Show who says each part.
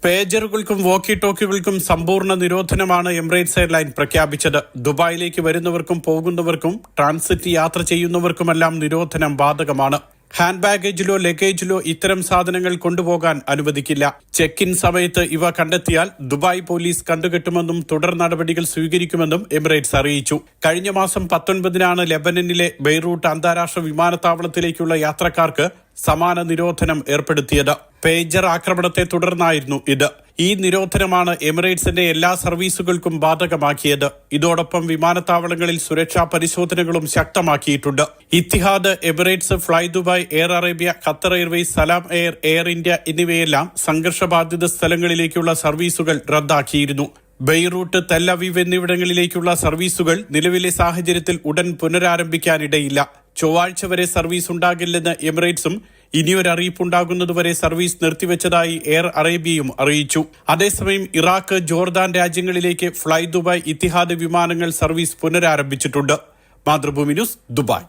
Speaker 1: പേജറുകൾക്കും walkie ടോക്കികൾക്കും സമ്പൂർണ്ണ നിരോധനമാണ് Emirates airline പ്രഖ്യാപിച്ചത്. ദുബായിലേക്ക് വരുന്നവർക്കും പോകുന്നവർക്കും ട്രാൻസിറ്റ് യാത്ര ചെയ്യുന്നവർക്കുമെല്ലാം നിരോധനം ബാധകമാണ്. ഹാൻഡ് ബാഗേജിലോ ലഗേജിലോ ഇത്തരം സാധനങ്ങൾ കൊണ്ടുപോകാൻ അനുവദിക്കില്ല. ചെക്ക് ഇൻ സമയത്ത് ഇവ കണ്ടെത്തിയാൽ ദുബായ് പോലീസ് കണ്ടുകെട്ടുമെന്നും തുടർ നടപടികൾ സ്വീകരിക്കുമെന്നും എമിറേറ്റ്സ് അറിയിച്ചു. കഴിഞ്ഞ മാസം 19-നാണ് ലെബനനിലെ ബെയ്റൂട്ട് അന്താരാഷ്ട്ര വിമാനത്താവളത്തിലേക്കുള്ള യാത്രക്കാർക്ക് സമാന നിരോധനം ഏർപ്പെടുത്തിയത്. പേജർ ആക്രമണത്തെ തുടർന്നായിരുന്നു ഇത്. ഈ നിരോധനമാണ് എമിറേറ്റ്സിന്റെ എല്ലാ സർവീസുകൾക്കും ബാധകമാക്കിയത്. ഇതോടൊപ്പം വിമാനത്താവളങ്ങളിൽ സുരക്ഷാ പരിശോധനകളും ശക്തമാക്കിയിട്ടുണ്ട്. Etihad, Emirates, Fly Dubai, Air Arabia, Qatar Airways, Salam Air, Air India എന്നിവയെല്ലാം സംഘർഷബാധിത സ്ഥലങ്ങളിലേക്കുള്ള സർവീസുകൾ റദ്ദാക്കിയിരുന്നു. ബെയ്റൂട്ട്, തെൽ അവീവ് എന്നിവിടങ്ങളിലേക്കുള്ള സർവീസുകൾ നിലവിലെ സാഹചര്യത്തിൽ ഉടൻ പുനരാരംഭിക്കാനിടയില്ല. ചൊവ്വാഴ്ച വരെ സർവീസ് ഉണ്ടാകില്ലെന്ന് എമിറേറ്റ്സും ഇനിയൊരറിയിപ്പുണ്ടാകുന്നതുവരെ സർവീസ് നിർത്തിവെച്ചതായി എയർ അറേബ്യയും അറിയിച്ചു. അതേസമയം ഇറാഖ്, ജോർദാൻ രാജ്യങ്ങളിലേക്ക് ഫ്ലൈ ദുബായ്, ഇത്തിഹാദ് വിമാനങ്ങൾ സർവീസ് പുനരാരംഭിച്ചിട്ടുണ്ട്. Mathrubhumi news, Dubai.